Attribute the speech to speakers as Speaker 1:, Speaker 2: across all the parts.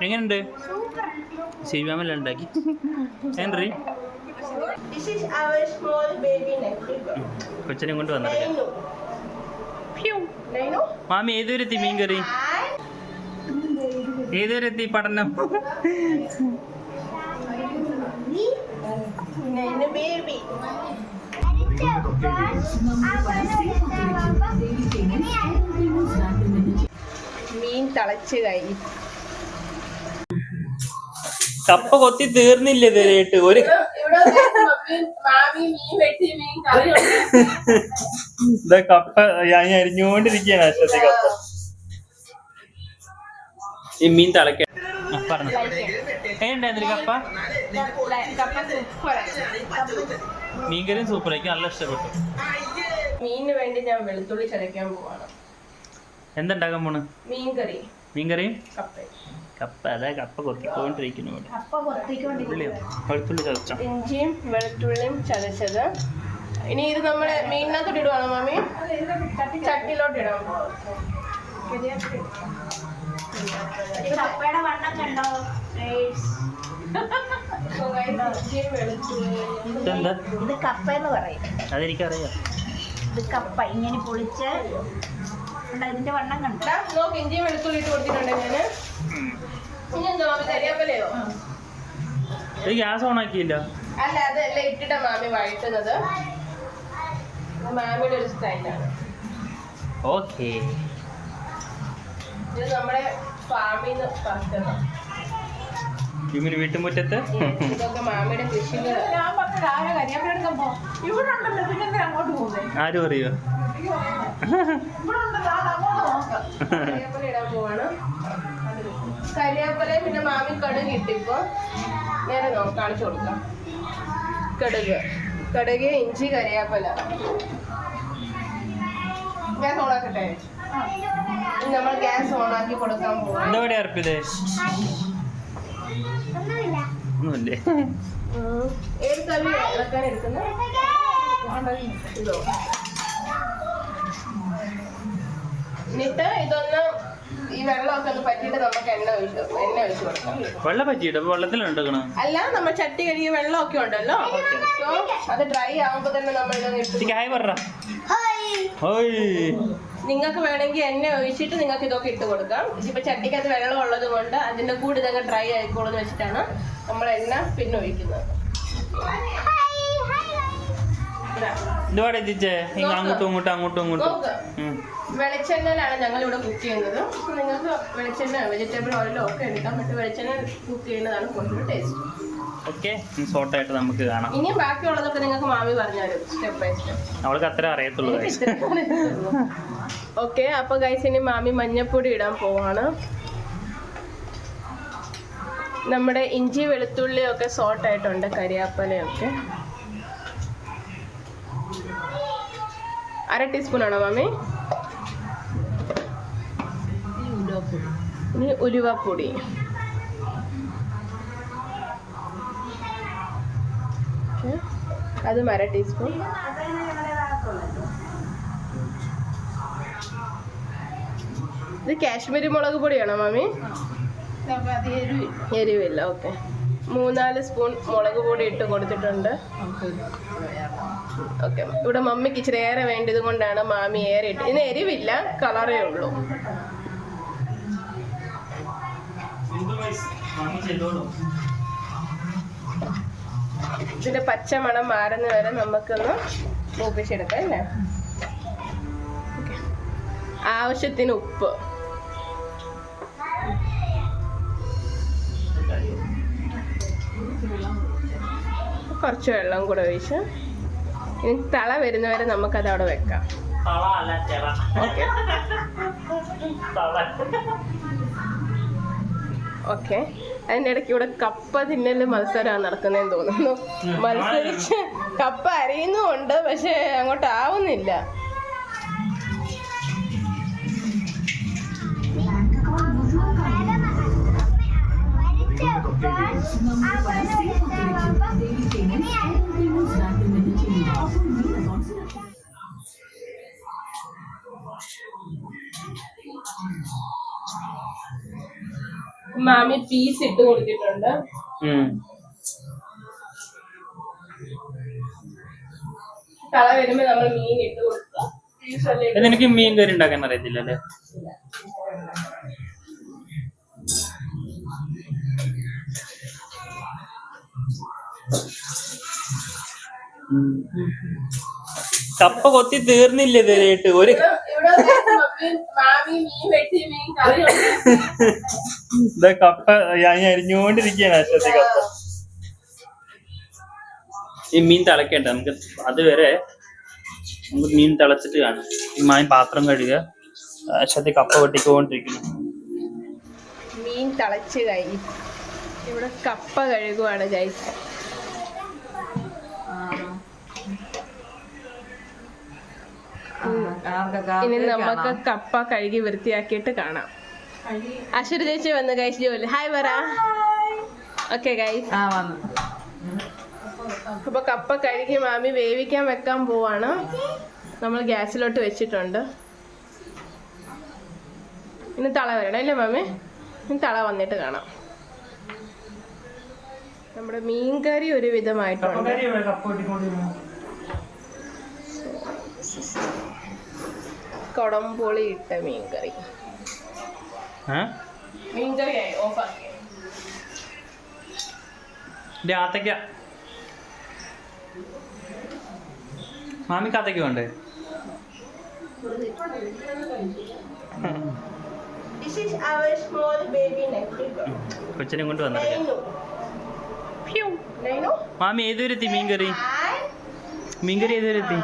Speaker 1: എങ്ങനെയുണ്ട്? ശിവമല്ല ഉണ്ടാക്കി. ഹെൻറി കൊച്ചിനെ കൊണ്ട് വന്നിട്ട് മാമി ഏതുവരെത്തി മീൻ കറി? ഏതുവരെത്തി പഠനം?
Speaker 2: മീൻ തിളച്ച് കഴിഞ്ഞു.
Speaker 1: കപ്പ കൊത്തി തീർന്നില്ല ഇതുവരെയായിട്ട്. ഒരു കപ്പ ഞാൻ അരിഞ്ഞുകൊണ്ടിരിക്കുകയാണ് അശ്വത്തി കപ്പ. ഈ മീൻ തിളക്ക പറഞ്ഞു എങ്ങനെയുണ്ടായിരുന്നു കപ്പ? മീൻകറിയും സൂപ്പറായിരിക്കും, നല്ല ഇഷ്ടപ്പെട്ടു.
Speaker 2: മീനിന് വേണ്ടി ഞാൻ വെളുത്തുള്ളി ചതയ്ക്കാൻ പോവാണ്.
Speaker 1: എന്തുണ്ടാക്കാൻ പോണ്? മീൻകറിയും കപ്പ. അതാ കപ്പ കൊത്തിക്കൊണ്ടിരിക്കുന്നു. വെളുത്തുള്ളി ചതച്ച
Speaker 2: ഇഞ്ചിയും വെളുത്തുള്ളിയും ചതച്ചത്. ഇനി ഇത് നമ്മള് മീനിനകത്തോട്ട് ഇടുവാണോ മാമി? ചട്ടിയിലോട്ട് ഇടാൻ പോവാം.
Speaker 3: കപ്പയുടെ വണ്ണം കണ്ടോ? ഇത് കപ്പ എന്ന് പറയും.
Speaker 1: അതെനിക്കറിയാം.
Speaker 3: ഇത് കപ്പ ഇങ്ങനെ പൊളിച്ച് ഇതിന്റെ വണ്ണം കണ്ടോ?
Speaker 2: നോക്ക്, ഇഞ്ചിയും വെളുത്തുള്ളി ഇട്ട് കൊടുത്തിട്ടുണ്ട് ഞാന്. ഇനി എന്താ മാമി, കരിയാപ്പലയോ?
Speaker 1: Gas on ആക്കിയില്ല.
Speaker 2: അല്ല, അതെല്ലാം ഇട്ടിട്ടാ മാമി വഴറ്റുന്നത്. മാമിയുടെ ഒരു സ്റ്റൈലാണ്.
Speaker 1: ഓക്കേ,
Speaker 2: ഇത് നമ്മുടെ ഫാമിന്ന് പറിച്ചതാ.
Speaker 1: വീട്ടുമുറ്റത്ത്
Speaker 2: ഇതൊക്കെ മാമിയുടെ കൃഷികൾ. ഞാൻ പറഞ്ഞ രാവിലെ കരിയാപ്പല എടുക്കാൻ പോ. ഇവിടെ ഉണ്ടല്ലോ, പിന്നെ അങ്ങോട്ട് പോകുന്നത്
Speaker 1: ആരും അറിയോ?
Speaker 2: കരിയാപ്പല ഇടാൻ പോവാണ്. കരിയാപ്പല പിന്നെ മാമി കടുക് ഇട്ടിപ്പോ നേരെ കാണിച്ചു കൊടുക്കാം. കടുക്, ഇഞ്ചി, കരിയാപ്പല. ഗ്യാസ് ഓണാക്കട്ടെ? നമ്മൾ ഗ്യാസ് ഓണാക്കി കൊടുക്കാൻ പോവാം.
Speaker 1: ഒന്നുമില്ലേ?
Speaker 2: ഏത് കല്ല് ഇളക്കാൻ എടുക്കുന്നത്? ഇതോ. എന്നിട്ട് ഇതൊന്ന് ഈ വെള്ളമൊക്കെ ഒന്ന് പറ്റിയിട്ട് നമുക്ക് എണ്ണ ഒഴിച്ച് കൊടുക്കാം.
Speaker 1: വെള്ളം പറ്റിയിട്ട് വെള്ളത്തിലുണ്ടാക്കണം?
Speaker 2: അല്ല, നമ്മൾ ചട്ടി കഴുകിയ വെള്ളമൊക്കെ ഉണ്ടല്ലോ, അത് ഡ്രൈ ആവുമ്പോ തന്നെ നമ്മൾ നിങ്ങൾക്ക് വേണമെങ്കിൽ എണ്ണ ഒഴിച്ചിട്ട് നിങ്ങൾക്ക് ഇതൊക്കെ ഇട്ട് കൊടുക്കാം. ഇപ്പൊ ചട്ടിക്കകത്ത് വെള്ളം ഉള്ളത് കൊണ്ട് അതിന്റെ കൂടെ ഇതൊക്കെ ഡ്രൈ ആയിക്കോളെന്ന് വെച്ചിട്ടാണ് നമ്മൾ എണ്ണ പിന്നെ ഒഴിക്കുന്നത്.
Speaker 1: അങ്ങോട്ടും
Speaker 2: വെളിച്ചെണ്ണയിലാണ് ഞങ്ങൾ ഇവിടെ കുക്ക് ചെയ്യുന്നത്. നിങ്ങൾക്ക് വെളിച്ചെണ്ണ, വെജിറ്റബിൾ ഓയിലോ ഒക്കെ എടുക്കാം. പക്ഷെ വെളിച്ചെണ്ണ കുക്ക് ചെയ്യുന്നതാണ് കൂടുതൽ ടേസ്റ്റ്.
Speaker 1: ഷോർട്ടായിട്ട് നമുക്ക് കാണാം.
Speaker 2: ഇനി ബാക്കിയുള്ളതൊക്കെ നിങ്ങൾക്ക് മാമി പറഞ്ഞുതരും സ്റ്റെപ്പ് ബൈ സ്റ്റെപ്പ്.
Speaker 1: അവൾക്ക് അത്ര അറിയത്തുള്ളൂ.
Speaker 2: ഓക്കെ, അപ്പൊ ഗൈസ് ഇനി മാമി മഞ്ഞപ്പൊടി ഇടാൻ പോവാണ്. നമ്മുടെ ഇഞ്ചി വെളുത്തുള്ളിയൊക്കെ സോട്ടായിട്ടുണ്ട്, കരിയാപ്പലയൊക്കെ. 1/2 ടീസ്പൂൺ ആണോ മാമി? ഇനി ഉലുവപ്പൊടി. അതും 1/2 ടീസ്പൂൺ. ഇത് കാശ്മീരി മുളക് പൊടിയാണോ മാമി? എരിവില്ല. ഓക്കെ, 3-4 സ്പൂൺ മുളക് പൊടി ഇട്ട് കൊടുത്തിട്ടുണ്ട്. ഓക്കെ, ഇവിടെ മമ്മിക്ക് ഇച്ചിരി ഏറെ വേണ്ടത് കൊണ്ടാണ് മാമി ഏറെ ഇട്ട്. ഇതിന് എരിവില്ല, കളറേ ഉള്ളൂ. ഇതിന്റെ പച്ചമണം മാറുന്ന വരെ നമുക്കൊന്ന് മൂപ്പിച്ചെടുക്കാം അല്ലേ. ആവശ്യത്തിന് ഉപ്പ്. കുറച്ച് വെള്ളം കൂടെ ഒഴിച്ച് ഇനി തള വരുന്നവരെ നമുക്കത് അവിടെ വെക്കാം. ഓക്കെ, അതിൻ്റെ ഇടയ്ക്ക് ഇവിടെ കപ്പ തിന്നല് മത്സരമാണ് നടക്കുന്നതെന്ന് തോന്നുന്നു. മത്സരിച്ച് കപ്പ അരിയുന്നുമുണ്ട്, പക്ഷെ അങ്ങോട്ട് ആവുന്നില്ല. മാമി പീസ് ഇട്ട് കൊടുത്തിട്ടുണ്ട്. തള വരുമ്പോ നമ്മൾ മീൻ ഇട്ട് കൊടുക്കുക.
Speaker 1: നിനക്ക് മീൻ കറി ഉണ്ടാക്കാൻ അറിയത്തില്ല അല്ലേ? കപ്പ കൊത്തി തീർന്നില്ല ഇതുവരെയായിട്ട്. ഒരു കപ്പ ഞാൻ അരിഞ്ഞുകൊണ്ടിരിക്കുകയാണ് അശ്വതി കപ്പ. ഈ മീൻ തിളക്കണ്ട നമുക്ക്, അതുവരെ നമുക്ക് മീൻ തിളച്ചിട്ട് കാണാം. ഈ മാൻ പാത്രം കഴുകുക, അശ്വതി കപ്പ വെട്ടിക്കൊണ്ടിരിക്കുന്നു.
Speaker 2: മീൻ തിളച്ച് കഴിഞ്ഞു, ഇവിടെ കപ്പ കഴുകുവാണ് ഗൈസ്. ഇനി നമുക്ക് കപ്പ കഴുകി വൃത്തിയാക്കിയിട്ട് കാണാം. അശ്വതി ചേച്ചി വന്ന് ഗൈസ് ജോലി. ഹായ് പറ. ഓക്കെ ഗൈസ്, അപ്പൊ കപ്പ കഴുകി മാമി വേവിക്കാൻ വെക്കാൻ പോവാണ്. നമ്മൾ ഗ്യാസിലോട്ട് വെച്ചിട്ടുണ്ട്. ഇനി തള വരണം അല്ലേ മാമി? ഇനി തള വന്നിട്ട് കാണാം. നമ്മുടെ മീൻകറി ഒരു വിധമായിട്ടുണ്ട്. കൊടംപുളി ഇട്ട മീൻകറി. മീൻകറിയായി ഓഫാക്കി.
Speaker 1: ആത്തക്ക മാമിക്ക് ആത്തക്ക വേണ്ടേ? കൊച്ചിനെ കൊണ്ട് വന്നിട്ട് മാമി ഏതുവരെത്തി മീൻകറി? മീൻകറി ഏതുവരെത്തി?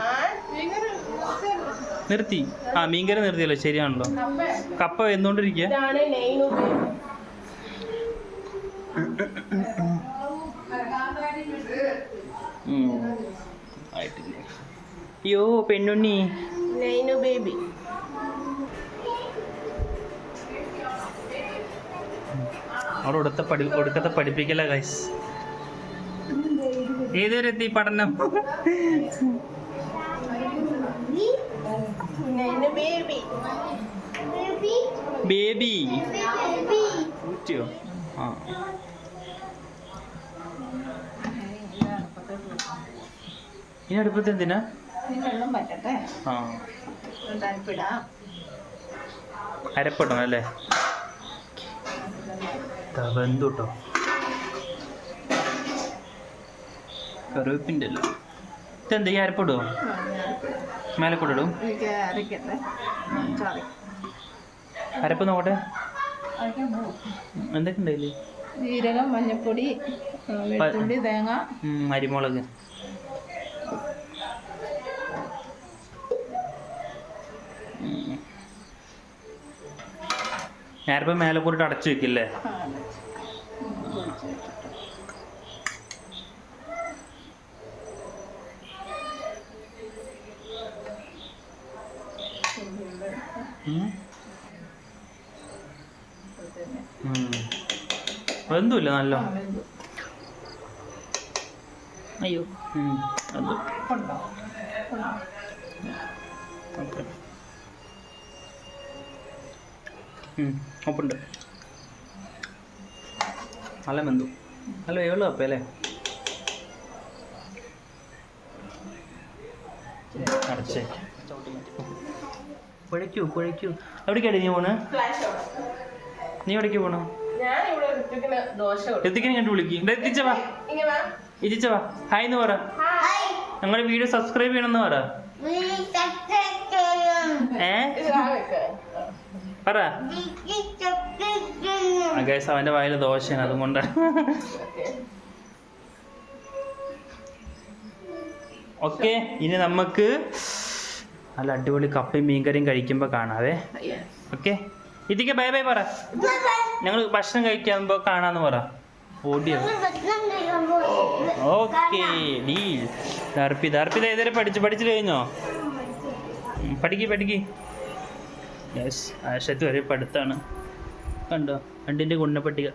Speaker 1: നിർത്തി. ആ മീൻകറി നിർത്തിയല്ലോ, ശരിയാണല്ലോ. കപ്പ വെന്തോണ്ടിരിക്കുക. അയ്യോ പെണ്ണുണ്ണി
Speaker 2: ബേബി.
Speaker 1: അവിടെ ഒടുക്കത്തെ പഠിപ്പിക്കല ഗൈസ്. ഏതുവരെ എത്തി പഠനം? ബേബി ആ ഇനി അടുപ്പത്ത് എന്തിനാ? ആ അരപ്പിടണം അല്ലേ? വെന്തൂട്ടോ. കറിവേപ്പിൻ്റെ അല്ലോ. ഇതെന്താ ഈ അരപ്പിടുവോ? മേലെ കൂടെ ഇടും. അരപ്പ് നോക്കട്ടെ എന്തൊക്കെ ഉണ്ടായില്ലേ?
Speaker 3: ജീരകം, മഞ്ഞപ്പൊടി, വെളുത്തുള്ളി, തേങ്ങ,
Speaker 1: അരിമുളക്. ഞാനിപ്പോൾ മേലെ കൂടിട്ട് അടച്ചു വെക്കില്ലേ? വെന്തുമില്ല നല്ല. അയ്യോ ഓക്കെ ഒപ്പുണ്ട്. നല്ല വെന്തു. നല്ല വേവുള്ള കപ്പ അല്ലേ? അടച്ചേ കുഴയ്ക്കൂ. എവിടേക്കാണ് നീ പോണ്? നീ എവിടേക്ക് പോണു? ഋത്തിക്കിനെ കണ്ടു വിളിക്കും. ഇരിച്ചവാ ഹായ് എന്ന് പറ. ഞങ്ങളുടെ വീഡിയോ സബ്സ്ക്രൈബ് ചെയ്യണമെന്ന് പറ. പറ. ഗൈസ് അവന്റെ വായില് ദോശയാണ്, അതുകൊണ്ടാണ്. ഓക്കെ, ഇനി നമുക്ക് നല്ല അടിപൊളി കപ്പയും മീൻകറിയും കഴിക്കുമ്പോ കാണാവേ. ഓക്കെ, ഇതിക്ക് ബൈ ബൈ പറ. ഞങ്ങൾ ഭക്ഷണം കഴിക്കുമ്പോ കാണാന്ന് പറ. ഓടിയോ? Okay deal. ദർപ്പിത ഏതൊരു പഠിച്ചു കഴിഞ്ഞോ? പഠിക്ക്. യെസ്, ആശത്ത് വരെ പഠിത്താണ്. കണ്ടോ രണ്ടിന്റെ ഗുണപട്ടിക.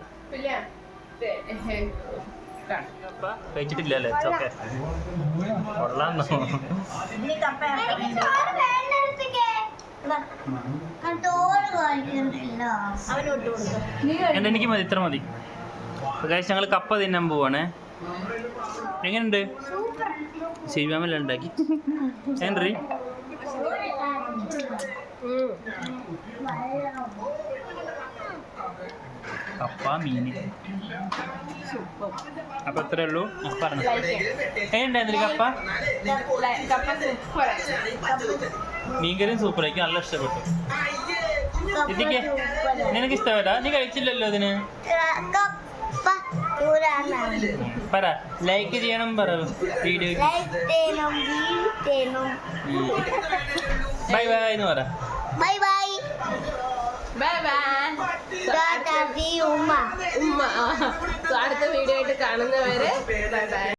Speaker 1: കഴിച്ചിട്ടില്ലല്ലേ? ഓക്കെ കൊള്ളാന്നോ?
Speaker 3: അവനോട്ട് കൊടുക്കും.
Speaker 1: എൻ്റെ എനിക്ക് മതി, ഇത്ര മതി. ഗൈസ് ഞങ്ങൾ കപ്പ തിന്നാൻ പോവാണേ. എങ്ങനെയുണ്ട്? ശരിമാമല്ല ഉണ്ടാക്കി. ഹെൻറി കപ്പ മീന്. അപ്പൊ എത്രയേ ഉള്ളൂ? പറഞ്ഞു എങ്ങനെയുണ്ടായിരുന്നു കപ്പ?
Speaker 2: കപ്പ സൂപ്പറായി.
Speaker 1: മീൻകറിയും സൂപ്പറായിരിക്കും, നല്ല ഇഷ്ടപ്പെട്ടു. ഇതിക്ക് നിനക്ക് ഇഷ്ടപ്പെട്ടാ? നീ കഴിച്ചില്ലല്ലോ അതിന്. പറ ലൈക്ക് ചെയ്യണം, പറ വീഡിയോ. ബൈ ബൈ എന്ന് പറ.
Speaker 3: Bye bye.
Speaker 2: Bye bye.
Speaker 3: ഉമ്മ
Speaker 2: ഉമ്മ. അടുത്ത വീഡിയോ ആയിട്ട് കാണുന്നവരെ ബൈ ബൈ.